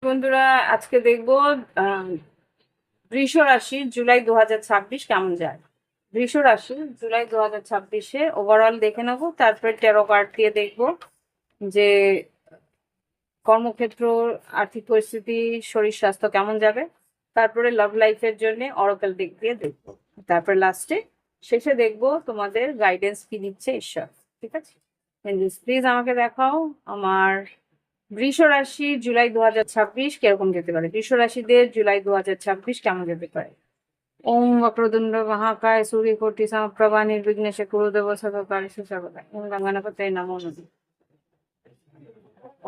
বন্ধুরা, আজকে দেখবো বৃষ রাশি জুলাই 2026 কেমন যায়। বৃষ রাশি জুলাই 2026-এ ওভারঅল দেখে নেবো, তারপরে ট্যারো কার্ড দিয়ে দেখবো যে কর্মক্ষেত্র, আর্থিক পরিস্থিতি, শরীর স্বাস্থ্য কেমন যাবে। তারপরে লাভ লাইফের জন্য অরাকল দিক দিয়ে দেখবো। তারপরে লাস্টে শেষে দেখবো তোমাদের গাইডেন্স কি দিচ্ছে ঈশ্বর। ঠিক আছে, প্লিজ আমাকে দেখাও আমার বৃষ রাশি জুলাই 2026 কিরকম যেতে পারে। বৃষ রাশিদের জুলাই 2026 কেমন যেতে পারে। ওম বক্রতুণ্ড মহাকায় সূর্যকোটি সমপ্রভা নির্বিঘ্নেশ কুরুদেব সর্বকার্যেষু সর্বদা। ওম গঙ্গানাপতে নমো নমঃ।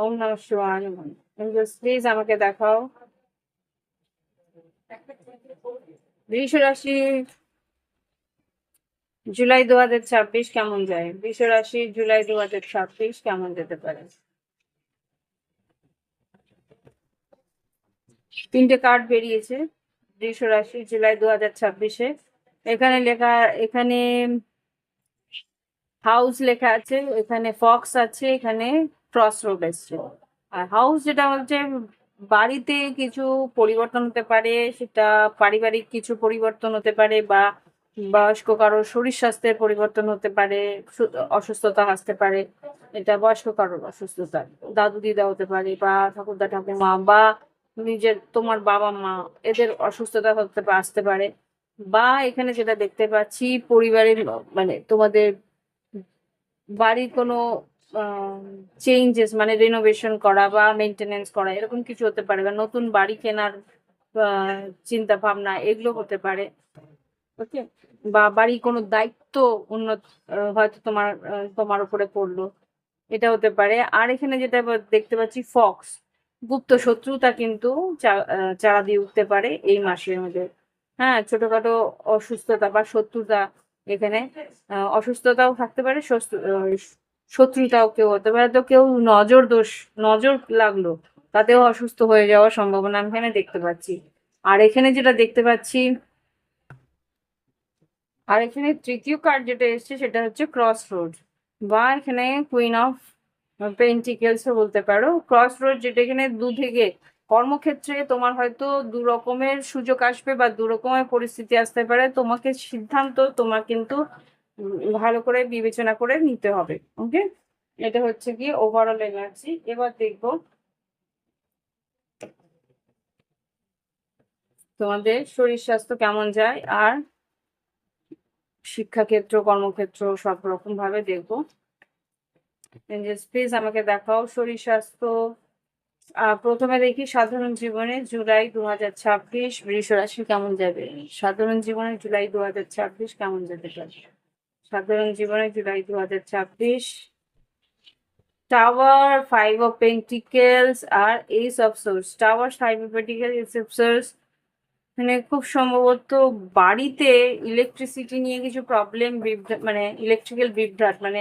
ওম নমঃ শিবায় নমঃ। প্লিজ আমাকে দেখাও বৃষ রাশি জুলাই 2026 কেমন যায়। বৃষ রাশি জুলাই 2026 কেমন যেতে পারে। তিনটে কার্ড বেরিয়েছে বৃষ রাশি জুলাই 2026-এ। এখানে লেখা, এখানে হাউস লেখা আছে, এখানে ফক্স আছে, এখানে ক্রস রোড আছে। আর হাউস যেটা হচ্ছে বাড়িতে কিছু পরিবর্তন হতে পারে, সেটা পারিবারিক কিছু পরিবর্তন হতে পারে, বা বয়স্ক কারোর শরীর স্বাস্থ্যের পরিবর্তন হতে পারে, অসুস্থতা আসতে পারে। এটা বয়স্ক কারোর অসুস্থতা, দাদু দিদা হতে পারে, বা ঠাকুরদা ঠাকুমা, বা নিজের তোমার বাবা মা, এদের অসুস্থতা হতে আসতে পারে। বা এখানে যেটা দেখতে পাচ্ছি পরিবারের মানে তোমাদের বাড়ির কোনো চেঞ্জেস, মানে রিনোভেশন করা বা মেনটেনেন্স করা, এরকম কিছু হতে পারে, বা নতুন বাড়ি কেনার চিন্তা ভাবনা, এগুলো হতে পারে। ওকে, বা বাড়ির কোনো দায়িত্ব উন্নত হয়তো তোমার তোমার উপরে পড়লো, এটা হতে পারে। আর এখানে যেটা দেখতে পাচ্ছি ফক্স, গুপ্ত শত্রুতা কিন্তু চারা দিয়ে উঠতে পারে এই মাসের মধ্যে। হ্যাঁ, ছোটখাটো অসুস্থতা বা শত্রুতা এখানে, অসুস্থতাও থাকতে পারে, শত্রুতাও কেউ হতে পারে। তো কেউ নজর দোষ, নজর লাগলো, তাতেও অসুস্থ হয়ে যাওয়ার সম্ভাবনা আমি এখানে দেখতে পাচ্ছি। আর এখানে যেটা দেখতে পাচ্ছি, আর এখানে তৃতীয় কার্ড যেটা এসছে সেটা হচ্ছে ক্রস রোড, বা এখানে কুইন অফ পেন্টিকেলস বলতে পারো। ক্রস রোড যেটা, এখানে থেকে কর্মক্ষেত্রে তোমার হয়তো দু রকমের সুযোগ আসবে বা দু রকমের পরিস্থিতি আসতে পারে, তোমাকে সিদ্ধান্ত তোমার কিন্তু ভালো করে বিবেচনা করে নিতে হবে। ওকে, এটা হচ্ছে কি ওভারঅল এনার্জি। এবার দেখবো তোমাদের শরীর স্বাস্থ্য কেমন যায়, আর শিক্ষাক্ষেত্র, কর্মক্ষেত্র, সব রকম ভাবে দেখবো। প্লিজ আমাকে দেখাও শরীর স্বাস্থ্য। প্রথমে দেখি সাধারণ জীবনে জুলাই 2026 বৃষ রাশি কেমন যাবে। সাধারণ জীবনে জুলাই 2026 কেমন যেতে পারে। সাধারণ জীবনে July 2026 tower, five of pentacles আর ace of swords. Tower, five of pentacles, ace of swords. মানে খুব সম্ভবত বাড়িতে ইলেকট্রিসিটি নিয়ে কিছু প্রবলেম, মানে ইলেকট্রিক্যাল বিভ্রাট, মানে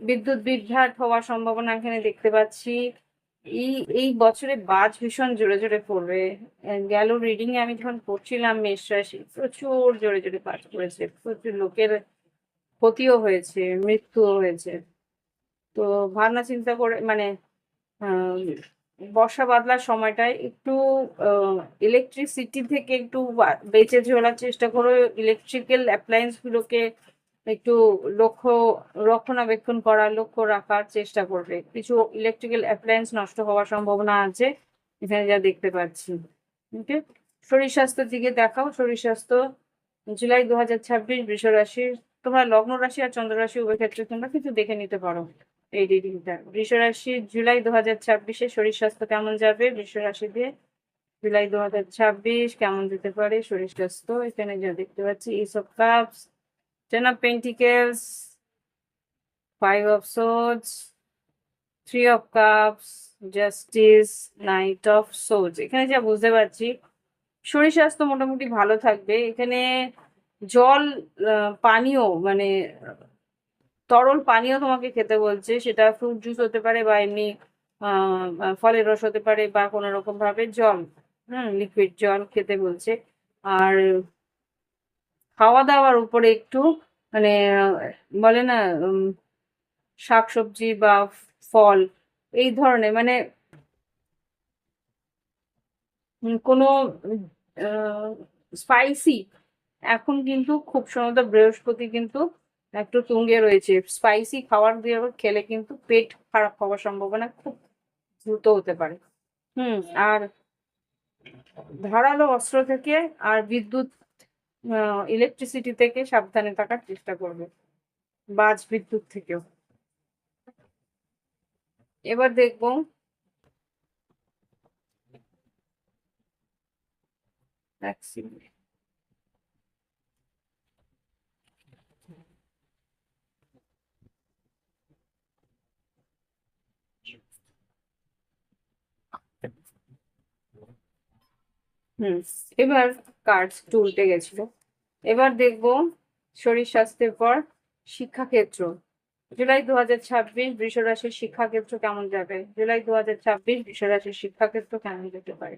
বিদ্যুৎ বিভ্রাট হওয়ার সম্ভাবনা এখানে দেখতে পাচ্ছি। এই এই বছরে বাজ ভীষণ জোরে জোরে পড়বে। গেল রিডিং এ আমি যখন পড়ছিলাম মেষ রাশি, প্রচুর জোরে জোরে বাজ পড়েছে, প্রচুর লোকের ক্ষতিও হয়েছে, মৃত্যুও হয়েছে। তো ভাবনা চিন্তা করে, মানে আহ, বর্ষা বাদলার সময়টায় একটু ইলেকট্রিসিটি থেকে একটু বেঁচে চলার চেষ্টা করো। ইলেকট্রিক্যাল অ্যাপ্লায়েন্স গুলোকে একটু লক্ষ্য রক্ষণাবেক্ষণ করার, লক্ষ্য রাখার চেষ্টা করবে। কিছু ইলেকট্রিক্যাল অ্যাপ্লায়েন্স নষ্ট হওয়ার সম্ভাবনা আছে এখানে যা দেখতে পাচ্ছি। ওকে, শরীর স্বাস্থ্যের দিকে দেখাও। শরীর স্বাস্থ্য জুলাই 2026 বৃষ রাশির, তোমরা লগ্ন রাশি আর চন্দ্র রাশি উভয় ক্ষেত্রে তোমরা কিছু দেখে নিতে পারো এই রিডিংটা। বৃষ রাশি জুলাই 2026-এ শরীর স্বাস্থ্য কেমন যাবে। বৃষ রাশি দিয়ে জুলাই 2026 কেমন যেতে পারে শরীর স্বাস্থ্য। এখানে যা দেখতে পাচ্ছি S of cups, ten of pentacles, five of swords, three of cups, justice, night of swords. এখানে যা বুঝতে পারছি শরীর স্বাস্থ্য মোটামুটি ভালো থাকবে। এখানে জল, পানীয়, মানে তরল পানীয় তোমাকে খেতে বলছে, সেটা ফ্রুট জুস হতে পারে, বা এমনি ফলের রস হতে পারে, বা কোনো রকম ভাবে জল, লিকুইড জল খেতে বলছে। আর খাওয়া দাওয়ার উপরে একটু, মানে বলে না শাকসবজি বা ফল, এই ধরনের, মানে কোনো স্পাইসি, এখন কিন্তু খুব সম্ভবত বৃহস্পতি কিন্তু একটু তুঙ্গে রয়েছে, স্পাইসি খাবার দিয়ে খেলে কিন্তু পেট খারাপ হওয়ার সম্ভাবনা খুব দ্রুত হতে পারে। আর ধারালো অস্ত্র থেকে আর বিদ্যুৎ, ইলেকট্রিসিটি থেকে সাবধানে থাকার চেষ্টা করবে, বাজ বিদ্যুৎ থেকেও। এবার দেখবো vaccine। হুম এবার কার্ডস একটু উল্টে গেছিল। এবার দেখবো শরীর স্বাস্থ্যের পর শিক্ষাক্ষেত্র। জুলাই 2026 বৃষ রাশির শিক্ষাক্ষেত্র কেমন যাবে? জুলাই 2026 বৃষ রাশির শিক্ষাক্ষেত্র কেমন যেতে পারে?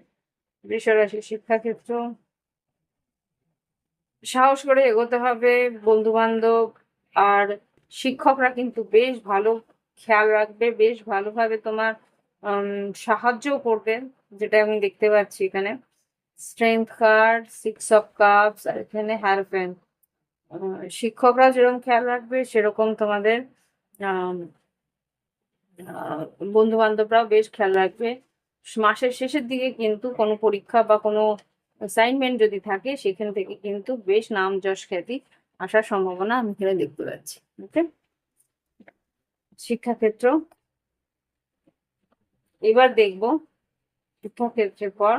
বৃষ রাশির শিক্ষাক্ষেত্র, সাহস করে এগোতে হবে। বন্ধু বান্ধব আর শিক্ষকরা কিন্তু বেশ ভালো খেয়াল রাখবে, বেশ ভালোভাবে তোমার সাহায্য করবে, যেটা আমি দেখতে পাচ্ছি এখানে। স্ট্রেংথ কার্ড, 6 অফ কাপস, আর এখানে হ্যারোফেন। শিক্ষকরা যেরকম খেয়াল রাখবে সেরকম তোমাদের বন্ধু বান্ধবরাও বেশ খেয়াল রাখবে। মাসের শেষের দিকে কিন্তু কোনো পরীক্ষা বা কোনো অ্যাসাইনমেন্ট যদি থাকে সেখান থেকে কিন্তু বেশ নাম যশ খ্যাতি আসার সম্ভাবনা আমি এখানে দেখতে পাচ্ছি। ওকে, শিক্ষাক্ষেত্র। এবার দেখবো শিক্ষাক্ষেত্রের পর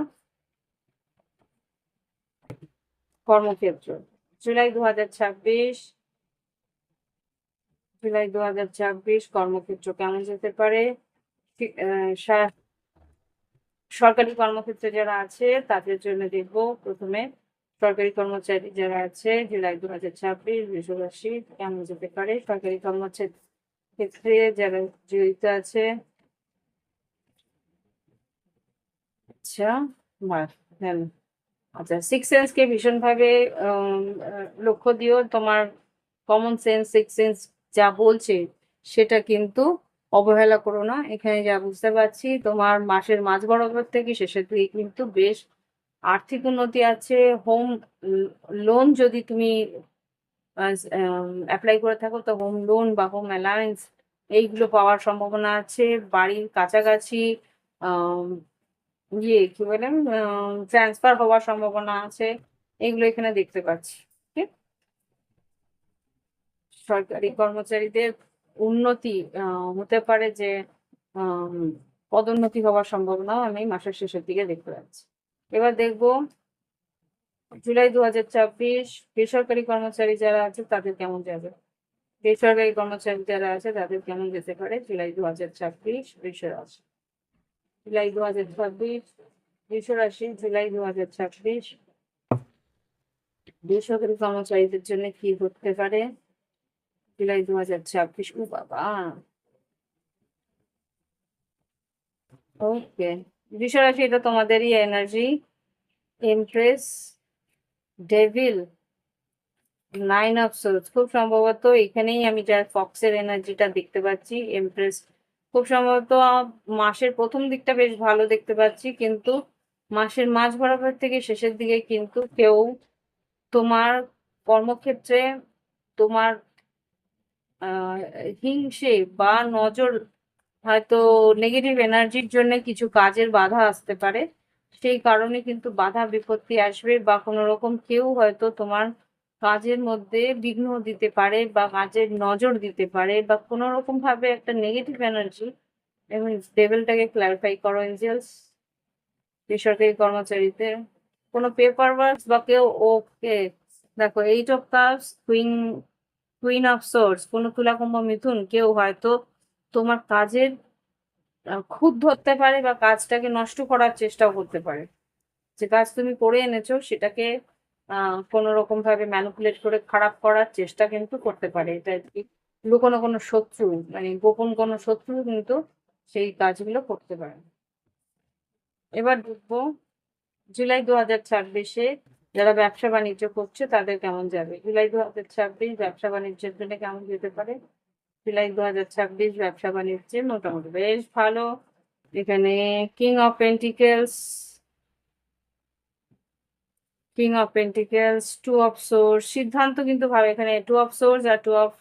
কর্মক্ষেত্র। জুলাই 2026, জুলাই 2026 কর্মক্ষেত্র কেমন যেতে পারে? সরকারি কর্মক্ষেত্রে যারা আছে তাদের জন্য দেখবো প্রথমে সরকারি কর্মচারী যারা আছে জুলাই 2026 বৃষ রাশি কেমন যেতে পারে। সরকারি কর্মচারী ক্ষেত্রে যারা জড়িত আছে, আচ্ছা হ্যাঁ, আচ্ছা, সিক্স সেন্স কে ভীষণভাবে লক্ষ্য দিও। তোমার কমন সেন্স, সিক্স সেন্স যা বলছে সেটা কিন্তু অবহেলা করো না। এখানে যা বুঝতে পারছি তোমার মাসের মাঝ বরাবর থেকে শেষের দিকে কিন্তু বেশ আর্থিক উন্নতি আছে। হোম লোন যদি তুমি অ্যাপ্লাই করে থাকো তো হোম লোন বা হোম অ্যালায়েন্স এইগুলো পাওয়ার সম্ভাবনা আছে। বাড়ির কাছাকাছি আম, কি বলেন, ট্রান্সফার হওয়ার সম্ভাবনা আছে, এগুলো এখানে দেখতে পাচ্ছি। ঠিক? সরকারি কর্মচারীদের উন্নতি হতে পারে, যে আম, পদোন্নতি হওয়ার সম্ভাবনাও আমি মাসের শেষের দিকে দেখতে পাচ্ছি। এবার দেখবো জুলাই 2026 বেসরকারি কর্মচারী যারা আছে তাদের কেমন যাবে। বেসরকারি কর্মচারী যারা আছে তাদের কেমন যেতে পারে জুলাই 2026 বৃষ রাশি। জুলাই 2026 বৃষ রাশি, জুলাই 2026 বেসরকারি কর্মচারীদের জন্য কি হতে পারে জুলাই 2026। ও বাবা, ওকে, বৃষ রাশি এটা তোমাদেরই energy. Empress, devil, 9 of swords, খুব সম্ভবত এখানেই আমি যার ফক্সের এনার্জিটা দেখতে পাচ্ছি। এমপ্রেস খুব সম্ভবত মাসের প্রথম দিকটা বেশ ভালো দেখতে পাচ্ছি, কিন্তু মাসের মাঝ বরাবর থেকে শেষের দিকে কিন্তু কেউ তোমার কর্মক্ষেত্রে তোমার হিংসে বা নজর, হয়তো নেগেটিভ এনার্জির জন্য কিছু কাজের বাধা আসতে পারে। সেই কারণে কিন্তু বাধা বিপত্তি আসবে, বা কোনো রকম কেউ হয়তো তোমার কাজের মধ্যে বিঘ্ন দিতে পারে বা কাজের নজর দিতে পারে, বা কোনো রকম ভাবে একটা নেগেটিভ এনার্জি। এবং লেভেলটাকে ক্লারিফাই করো এঞ্জেলস। বেসরকারি কর্মচারীদের কোনো পেপার ওয়ার্ক বা কেউ, ওকে, দেখো 8 of cups, queen, queen of swords, কোনো তুলা কুম্ভ মিথুন কেউ হয়তো তোমার কাজের খুঁত ধরতে পারে বা কাজটাকে নষ্ট করার চেষ্টাও করতে পারে। যে কাজ তুমি করে এনেছো সেটাকে কোনো রকম ভাবে ম্যানিপুলেট করে খারাপ করার চেষ্টা কিন্তু করতে পারে। এটা কি লুকোনো কোনো শত্রু, মানে গোপন কোনো শত্রু কিন্তু সেই কাজগুলো করতে পারে। এবার দেখবো জুলাই 2026 যারা ব্যবসা বাণিজ্য করছে তাদের কেমন যাবে। জুলাই 2026 ব্যবসা বাণিজ্যের জন্য কেমন যেতে পারে। জুলাই 2026 ব্যবসা বাণিজ্যে মোটামুটি বেশ ভালো। এখানে king of pentacles, king of pentacles, two of swords, সিদ্ধান্ত কিন্তু ভালো এখানে, টু অফ সোর্স আর টু অফ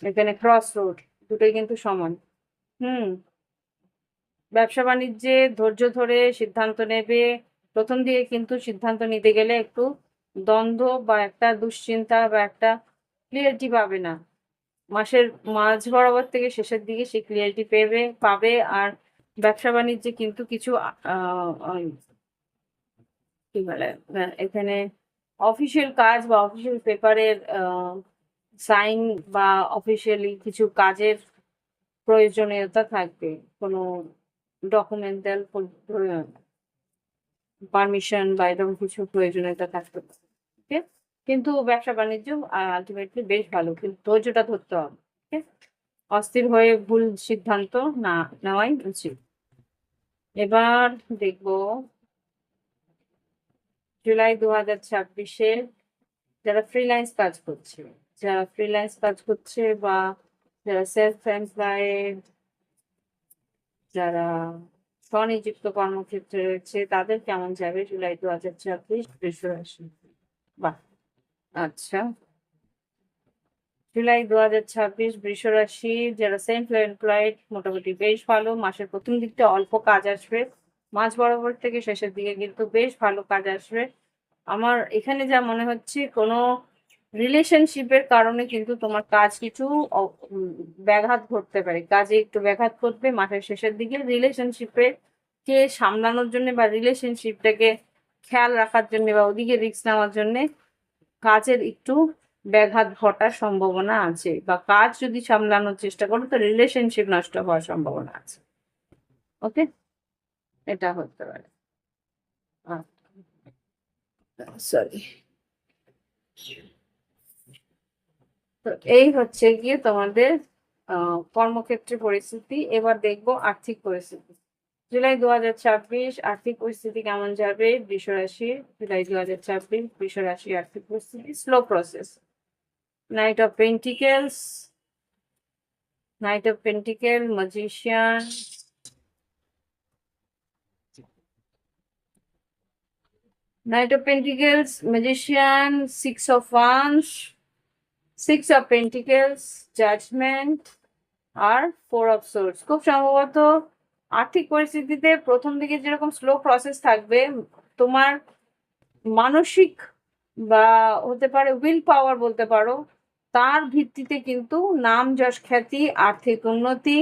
এখানে ক্রস রোড, দুটোই কিন্তু সমান। হুম, ব্যবসা বাণিজ্যে ধৈর্য ধরে সিদ্ধান্ত নেবে। প্রথম দিকে কিন্তু সিদ্ধান্ত নিতে গেলে একটু দ্বন্দ্ব বা একটা দুশ্চিন্তা বা একটা ক্লিয়ারিটি পাবে না। মাসের মাঝ বরাবর থেকে শেষের দিকে সেই ক্লিয়ারিটি পাবে। আর ব্যবসা বাণিজ্যে কিন্তু কিছু কি বলে, এখানে অফিসিয়াল কাজ বা অফিসিয়াল পেপারের সাইন বা অফিসিয়ালি কিছু কাজের প্রয়োজনীয়তা থাকবে, কোনো ডকুমেন্টাল পারমিশন বা এরকম কিছু প্রয়োজনীয়তা থাকতে পারে। ওকে, কিন্তু ব্যবসা বাণিজ্য আলটিমেটলি বেশ ভালো, কিন্তু ধৈর্যটা ধরতে হবে। ওকে, অস্থির হয়ে ভুল সিদ্ধান্ত না নেওয়াই উচিত। এবার দেখবো জুলাই 2026-এ যারা ফ্রিল্যান্স কাজ করছে, বা যারা সেলফ এমপ্লয়েড, যারা স্বনিযুক্ত কর্মক্ষেত্রে রয়েছে, তাদের কেমন যাবে জুলাই 2026 বৃষ রাশি? বাহ, আচ্ছা, জুলাই 2026 বৃষ রাশি যারা সেলফ এমপ্লয়েড মোটামুটি বেশ ভালো। মাসের প্রথম দিকটা অল্প কাজ আসবে, মাঝ বরাবর থেকে শেষের দিকে কিন্তু বেশ ভালো কাজ আসবে। আমার এখানে যা মনে হচ্ছে, কোনো রিলেশনশিপের কারণে কিন্তু তোমার কাজ কিছু ব্যাঘাত ঘটতে পারে, কাজে একটু ব্যাঘাত ঘটবে মাসের শেষের দিকে। রিলেশনশিপে কে সামলানোর জন্য বা রিলেশনশিপটাকে খেয়াল রাখার জন্য বা ওদিকে রিস্ক নেওয়ার জন্য কাজের একটু ব্যাঘাত ঘটার সম্ভাবনা আছে, বা কাজ যদি সামলানোর চেষ্টা করো তো রিলেশনশিপ নষ্ট হওয়ার সম্ভাবনা আছে। ওকে, এটা হতে পারে। সরি, তো এই হচ্ছে গিয়ে তোমাদের কর্মক্ষেত্রে পরিস্থিতি। এবার দেখবো আর্থিক পরিস্থিতি। জুলাই 2026 আর্থিক পরিস্থিতি কেমন যাবে বৃষ রাশি? জুলাই 2026 বৃষ রাশি আর্থিক পরিস্থিতি slow process. Knight of pentacles, magician, magician, six of wands, six of pentacles, judgement আর ফোর অফ সোর্স। খুব সম্ভবত আর্থিক পরিস্থিতিতে প্রথম দিকে যেরকম স্লো প্রসেস থাকবে, তোমার মানসিক বা হতে পারে উইল পাওয়ার বলতে পারো, তার ভিত্তিতে কিন্তু নাম যশ খ্যাতি, আর্থিক উন্নতি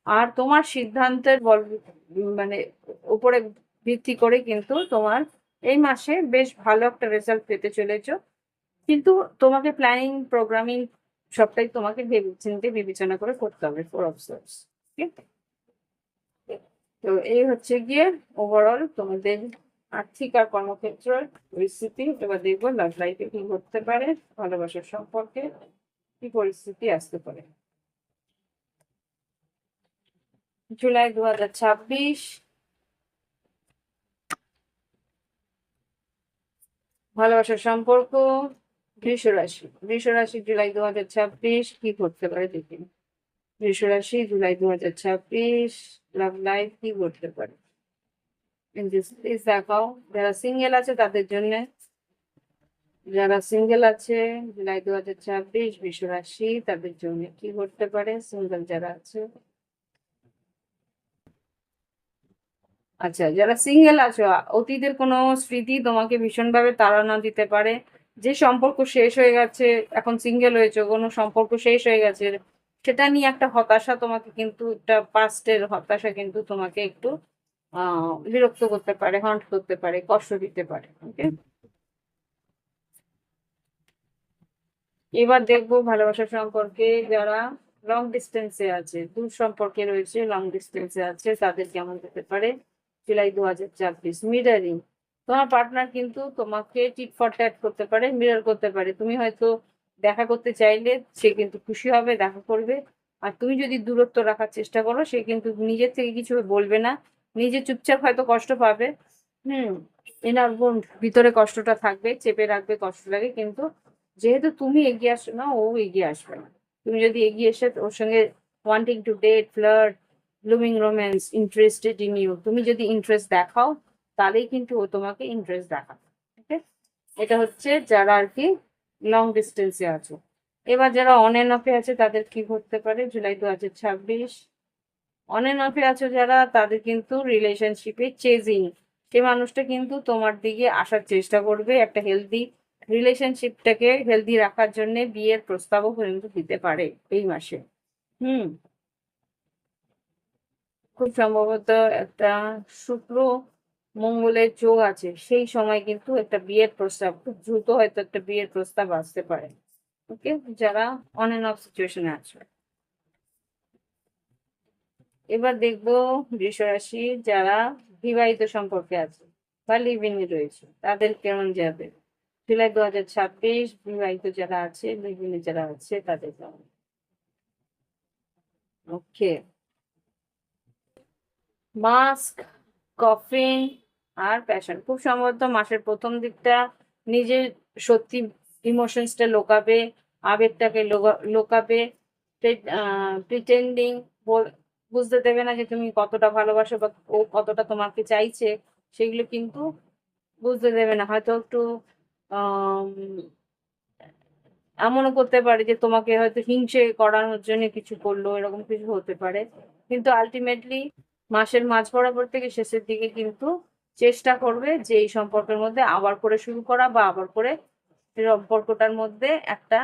আর তোমার সিদ্ধান্তের মানে উপরে ভিত্তি করে কিন্তু তোমার এই মাসে বেশ ভালো একটা রেজাল্ট পেতে চলেছো। কিন্তু তোমাকে প্ল্যানিং প্রোগ্রামিং সবটাই তোমাকে চিন্তে বিবেচনা করে করতে হবে। Four of source. তো এই হচ্ছে গিয়ে ওভারঅল তোমাদের আর্থিক আর কর্মক্ষেত্রের পরিস্থিতি। এবার দেখবো লাভ লাইফে কি ঘটতে পারে, ভালোবাসার সম্পর্কে কি পরিস্থিতি আসতে পারে। জুলাই 2026 ভালোবাসার সম্পর্ক, বৃষ রাশি জুলাই 2026 কি ঘটতে পারে দেখি। বৃষ রাশি জুলাই 2026 লাভ লাইফ কি ঘটতে পারে প্লিজ দেখাও। যারা সিঙ্গেল আছে তাদের জন্য, যারা সিঙ্গেল আছে জুলাই 2026 বৃষ রাশি তাদের জন্য কি ঘটতে পারে, সিঙ্গেল যারা আছে। আচ্ছা, যারা সিঙ্গেল আছো, অতীতের কোনো স্মৃতি তোমাকে ভীষণভাবে তাড়না দিতে পারে। যে সম্পর্ক শেষ হয়ে গেছে, এখন সিঙ্গেল হয়েছে, কোনো সম্পর্ক শেষ হয়ে গেছে, সেটা নিয়ে একটা হতাশা তোমাকে, কিন্তু একটা পাস্টের হতাশা কিন্তু তোমাকে একটু বিরক্ত করতে পারে, হন্ট করতে পারে, কষ্ট দিতে পারে। ওকে, এবার দেখবো ভালোবাসার সম্পর্কে যারা লং ডিস্টেন্সে আছে, দূর সম্পর্কে রয়েছে, লং ডিস্টেন্সে আছে, তাদের কেমন যেতে পারে জুলাই 2026। মিরারিং, তোমার পার্টনার কিন্তু তোমাকে টিট ফর ট্যাট করতে পারে, মিরর করতে পারে। তুমি হয়তো দেখা করতে চাইলে সে কিন্তু খুশি হবে, দেখা করবে। আর তুমি যদি দূরত্ব রাখার চেষ্টা করো, সে কিন্তু নিজের থেকে কিছু বলবে না, নিজে চুপচাপ হয়তো কষ্ট পাবে। হুম, এনার বোন ভিতরে কষ্টটা থাকবে, চেপে রাখবে, কষ্ট লাগে, কিন্তু যেহেতু তুমি এগিয়ে আসছো না, ও এগিয়ে আসবে না। তুমি যদি এগিয়ে এসে ওর সঙ্গে wanting to date, flirt, blooming romance, interested in you, তুমি যদি ইন্টারেস্ট দেখাও, তাহলেই কিন্তু ও তোমাকে ইন্টারেস্ট দেখাবে। ওকে, এটা হচ্ছে যারা আর কি লং ডিস্টেন্সে আছে। এবার যারা অন এন্ড অফে আছে তাদের কি ঘটতে পারে জুলাই 2026। অন এন্ড অফে আছো যারা, তাদের কিন্তু রিলেশনশিপে চেজিং, সে মানুষটা কিন্তু তোমার দিকে আসার চেষ্টা করবে, একটা হেলদি রিলেশনশিপটাকে হেলদি রাখার জন্য বিয়ের প্রস্তাবও কিন্তু দিতে পারে এই মাসে। হুম। খুব সম্ভবত একটা শুক্র মঙ্গলের যোগ আছে, সেই সময় কিন্তু একটা বিয়ের প্রস্তাব খুব দ্রুত হয়তো একটা বিয়ের প্রস্তাব আসতে পারে। ওকে, যারা অন এন্ড অফ সিচুয়েশনে আছে। এবার দেখবো বৃষ রাশি যারা বিবাহিত সম্পর্কে আছে বা লিভিংয়ে রয়েছে তাদের কেমন যাবে জুলাই 2026। বিবাহিত যারা আছে, লিভিংয়ে যারা আছে তাদের কেমন। ওকে, মাস্ক, কফিন আর প্যাশন। খুব সম্ভবত মাসের প্রথম দিকটা নিজের সত্যি ইমোশনসটা লোকাবে, আবেগটাকে লোকাবে, প্রিটেন্ডিং, বুঝতে দেবে না যে তুমি কতটা ভালোবাসো বা ও কতটা তোমাকে চাইছে, সেগুলো কিন্তু বুঝতে দেবে না। হয়তো একটু আম, এমনও করতে পারে যে তোমাকে হয়তো হিংসে করানোর জন্য কিছু করলো, এরকম কিছু হতে পারে। কিন্তু আলটিমেটলি মাসের মাঝ বরাবর থেকে শেষের দিকে কিন্তু চেষ্টা করবে যে এই সম্পর্কের মধ্যে আবার করে শুরু করা বা আবার করে সম্পর্কটার মধ্যে একটা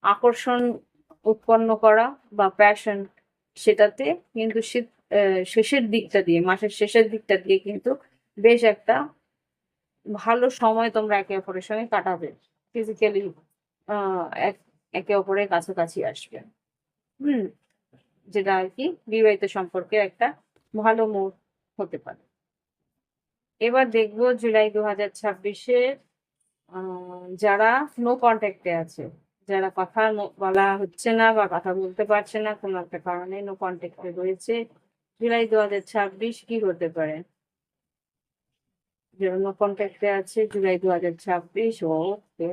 আকর্ষণ উৎপন্ন করা বা প্যাশন, সেটাতে কিন্তু শেষের দিকটা দিয়ে, মাসের শেষের দিকটা দিয়ে কিন্তু বেশ একটা ভালো সময় তোমরা একে অপরের সঙ্গে কাটাবে, ফিজিক্যালি একে অপরের কাছাকাছি আসবে। হুম। যেটা আর কি বিবাহিত সম্পর্কে একটা ভালো মুড হতে পারে। এবার দেখবো জুলাই 2026-এ যারা নো কন্ট্যাক্টে আছে, যারা কথা বলা হচ্ছে না বা কথা বলতে পারছে না, কোনো একটা কারণে নো কন্ট্যাক্টে রয়েছে, জুলাই 2026 কি হতে পারে। যারা নো কন্ট্যাক্টে আছে জুলাই 2026, ওকে।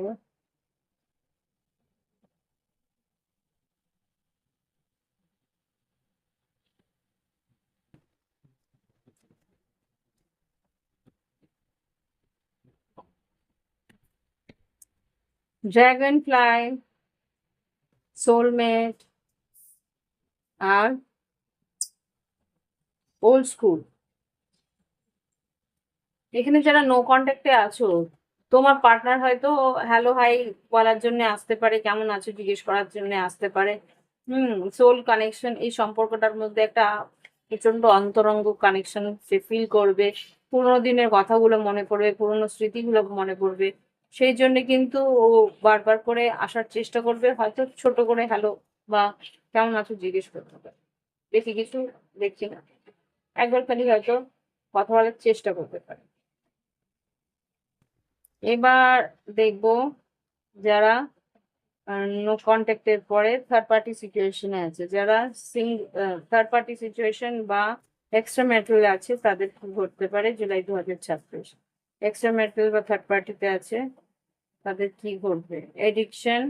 ড্রাগন ফ্লাই, সোলমেট আর ওল্ড স্কুল। এখানে যারা নো কন্ট্যাক্টে আছো, তোমার পার্টনার হয়তো হ্যালো হাই বলার জন্য আসতে পারে, কেমন আছো জিজ্ঞেস করার জন্য আসতে পারে। সোল কানেকশন, এই সম্পর্কটার মধ্যে একটা প্রচন্ড অন্তরঙ্গ কানেকশন সে ফিল করবে, পুরোনো দিনের কথাগুলো মনে পড়বে, পুরোনো স্মৃতিগুলো মনে পড়বে। সেই জন্য কিন্তু ও বারবার করে আসার চেষ্টা করবে, হয়তো ছোট করে হ্যালো বা কেমন আছো জিজ্ঞেস করতে পারে। বেশি কিছু দেখছি না, একবার খালি হয়তো কথা বলার চেষ্টা করতে পারে। এবার দেখবো যারা নো কন্ট্যাক্টের পরে থার্ড পার্টি সিচুয়েশনে আছে, যারা থার্ড পার্টি সিচুয়েশন বা এক্সট্রা ম্যারিটাল আছে তাদের কি ঘটতে পারে জুলাই 2026। এক্সট্রা ম্যারিটাল বা থার্ড পার্টিতে আছে তাদের কি ঘটবে। Addiction,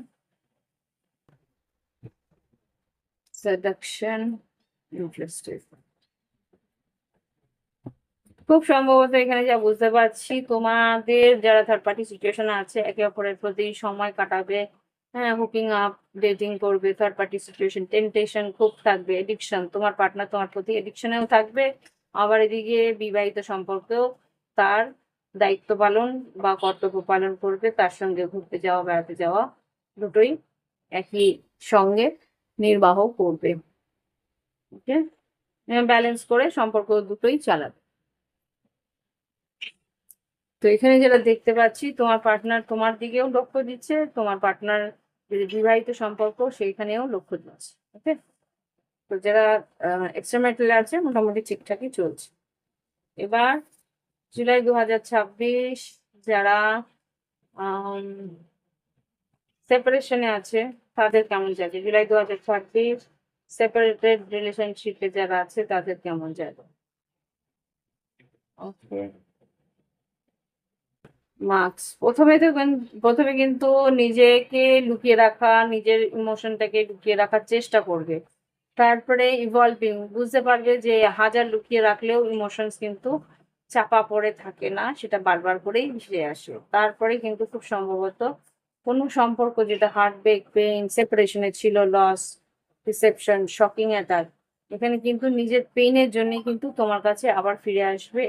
seduction, interested. খুব সম্ভবত এখানে যা বুঝতে পারছি, তোমাদের যারা থার্ড পার্টি সিচুয়েশন আছে একে অপরের প্রতি সময় কাটাবে, হ্যাঁ, হুকিং আপ, ডেটিং করবে। থার্ড পার্টি সিচুয়েশন, টেম্পটেশন খুব থাকবে, এডিকশন, তোমার পার্টনার তোমার প্রতি এডিকশনেও থাকবে, আবার এদিকে বিবাহিত সম্পর্কেও তার দায়িত্ব পালন বা কর্তব্য পালন করবে, তার সঙ্গে ঘুরতে যাওয়া, বেড়াতে যাওয়া, দুটোই একই সঙ্গে নির্বাহ করবে। ওকে, ব্যালেন্স করে সম্পর্ক দুটোই চালাবে। তো এখানে যেটা দেখতে পাচ্ছি, তোমার পার্টনার তোমার দিকেও লক্ষ্য দিচ্ছে, তোমার পার্টনার যদি বিবাহিত সম্পর্ক সেইখানেও লক্ষ্য দিচ্ছে। ওকে, তো যারা এক্সট্রা ম্যারিটাল আছে মোটামুটি ঠিকঠাকই চলছে। এবার জুলাই 2026 যারা সেপারেশনে আছে তাদের কেমন যাবে জুলাই 2026। সেপারেটেড রিলেশনশিপে যারা আছে তাদের কেমন যাবে। ওকে, মার্কস। প্রথমে কিন্তু নিজেকে লুকিয়ে রাখা, নিজের ইমোশনটাকে লুকিয়ে রাখার চেষ্টা করবে, তারপরে ইভলভিং, বুঝতে পারবে যে হাজার লুকিয়ে রাখলেও ইমোশনস কিন্তু চাপা পড়ে থাকে না, সেটা বারবার করেই ফিরে আসে। তারপরে কিন্তু খুব সম্ভবত কোনো সম্পর্ক যেটা হার্টব্রেক, পেইন, সেপারেশনে ছিল, লস, ডিসেপশন, শকিং অ্যাটাক, এখানে কিন্তু নিজের পেইনের জন্য কিন্তু তোমার কাছে আবার ফিরে আসবে,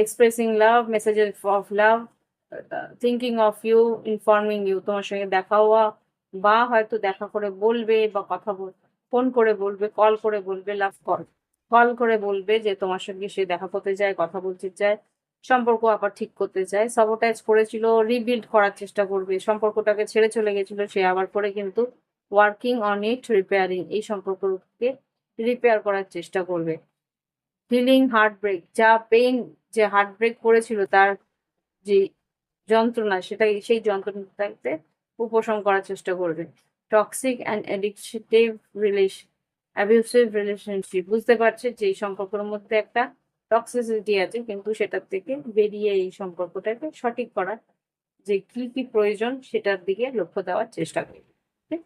expressing love, messages of love, thinking of you, informing you, তোমার সঙ্গে দেখা হওয়া, বা হয়তো দেখা করে বলবে, বা কথা বল, ফোন করে বলবে, কল করে বলবে, লাভ কল, কল করে বলবে যে তোমার সঙ্গে সে দেখা করতে চায়, কথা বলতে চায়, সম্পর্ক আবার ঠিক করতে চায়। সাবোটাইজ করেছিল, রিবিল্ড করার চেষ্টা করবে, সম্পর্কটাকে ছেড়ে চলে গেছিল সে, আবার করে কিন্তু ওয়ার্কিং অন ইট, রিপেয়ারিং, এই সম্পর্ককে রিপেয়ার করার চেষ্টা করবে। হিলিং হার্টব্রেক, যা পেইন, যে হার্টব্রেক করেছিল তার যে যন্ত্রণা, সেটাই সেই যন্ত্রণাটাকে উপশম করার চেষ্টা করবে। Toxic and addictive relation, abusive relationship, বুঝতে পারছে যে এই সম্পর্কের মধ্যে একটা টক্সিসিটি আছে, কিন্তু সেটার থেকে বেরিয়ে এই সম্পর্কটাকে সঠিক করার যে কি কি প্রয়োজন সেটার দিকে লক্ষ্য দেওয়ার চেষ্টা করবে। ঠিক?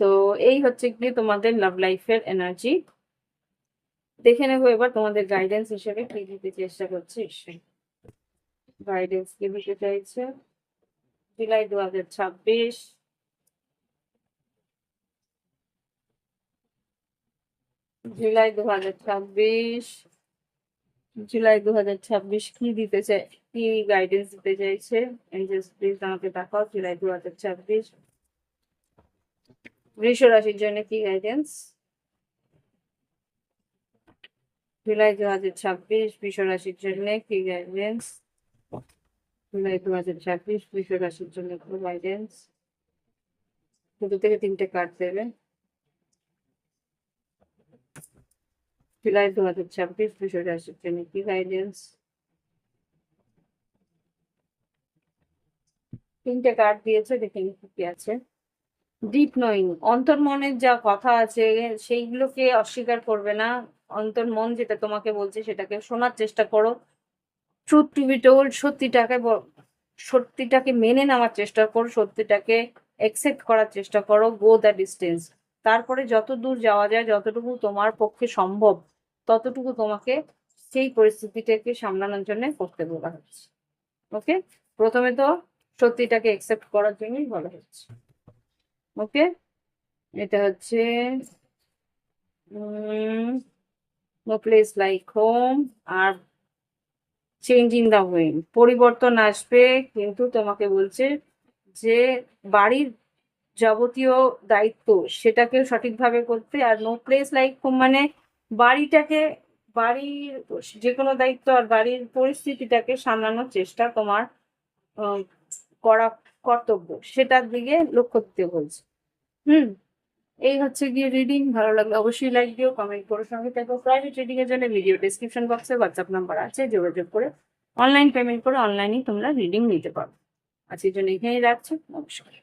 তো এই হচ্ছে কি তোমাদের লাভ লাইফের এনার্জি। দেখে নেবো এবার তোমাদের গাইডেন্স হিসেবে কি দিতে চেষ্টা করছে, গাইডেন্স কি দিতে চাইছে জুলাই 2026, জুলাই 2026, জুলাই 2026 কি দিতে চাই, কি গাইডেন্স দিতে চাইছে এঞ্জেলস, প্লিজ আমাকে দেখাও জুলাই 2026 বৃষ রাশির জন্য কি গাইডেন্স, জুলাই 2026 বৃষ রাশির জন্য কি গাইডেন্স, জুলাই 2026 বৃষ রাশির জন্য কি গাইডেন্স, দুটো থেকে তিনটে কার্ড দেবে। জুলাই 2026 বৃষ রাশির জন্য কি গাইডেন্স, তিনটে কার্ড দিয়েছে, দেখে কি আছে। ডিপ নোয়িং, অন্তর্মনের যা কথা আছে সেইগুলোকে অস্বীকার করবে না, অন্তর্মন যেটা তোমাকে বলছে সেটাকে শোনার চেষ্টা করো। ট্রুথ টু বি টোল্ড, সত্যিটাকে মেনে নেওয়ার চেষ্টা করো, সত্যিটাকে অ্যাকসেপ্ট করার চেষ্টা করো, গো দ্য ডিস্টেন্স। তারপরে যত দূর যাওয়া যায়, যতটুকু তোমার পক্ষে সম্ভব, ততটুকু তোমাকে সেই পরিস্থিতিটাকে সামলানোর জন্য করতে বলা হচ্ছে। ওকে, প্রথমে তো সত্যিটাকে অ্যাকসেপ্ট করার জন্যই বলা হচ্ছে। ওকে, এটা হচ্ছে নো প্লেস লাইক হোম, আর চেঞ্জিং দ্য উইন্ড, পরিবর্তন আসবে, কিন্তু তোমাকে বলছে যে বাড়ির যাবতীয় দায়িত্ব সেটাকে সঠিকভাবে করতে। আর নো প্লেস লাইক হোম মানে বাড়িটাকে, বাড়ির যে কোনো দায়িত্ব আর বাড়ির পরিস্থিতিটাকে সামলানোর চেষ্টা তোমার করা কর্তব্য, সেটার দিকে লক্ষ্য দিতে বলছে। এই হচ্ছে গিয়ে রিডিং। ভালো লাগলে অবশ্যই লাইক দিও, কমেন্ট করো, সঙ্গে থাকো। প্রাইভেট রিডিং এর জন্য ভিডিও ডেসক্রিপশন বক্সে হোয়াটসঅ্যাপ নাম্বার আছে, যোগাযোগ করে অনলাইন পেমেন্ট করে অনলাইনেই তোমরা রিডিং নিতে পারো। আজকের জন্য এখানেই রাখছি, নমস্কার।